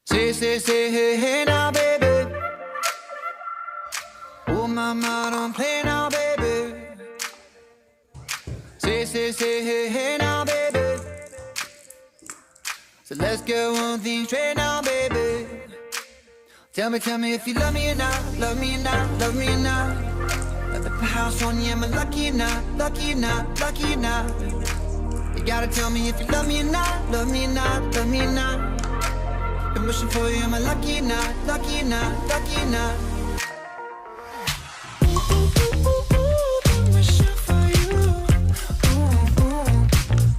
Say, hey, hey now, baby. Oh, mama, don't play now, baby. Say, hey, hey now, baby. So let's get one thing straight now, baby. Tell me if you love me or not, love me or not, love me or not. At the house on you, am I lucky or not, lucky or not, lucky or not? You gotta tell me if you love me or not, love me or not, love me or not. Been wishing for you, am I lucky or not, lucky or not, lucky or not? Been wishing for you.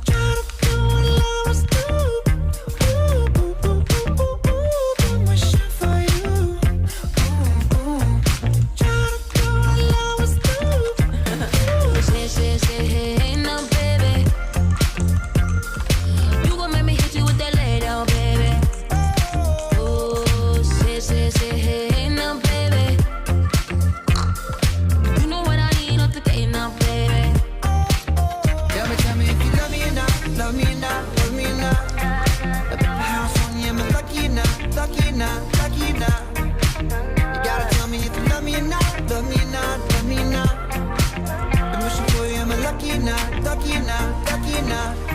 Try to do what lovers do. Been wishing for you. Try to do what lovers do. Say, hey, no, baby. You gon' make me hit you with that lay down, baby. Oh, say, hey, no, baby. You know what I need, not today, now, baby. Tell me if you love me or not, love me or not, love me or not. At the house on you, am I lucky or not, lucky or not, lucky or not? You gotta tell me if you love me or not, love me or not, love me or not. Been wishing for you, am I lucky or not, lucky or not, lucky or not?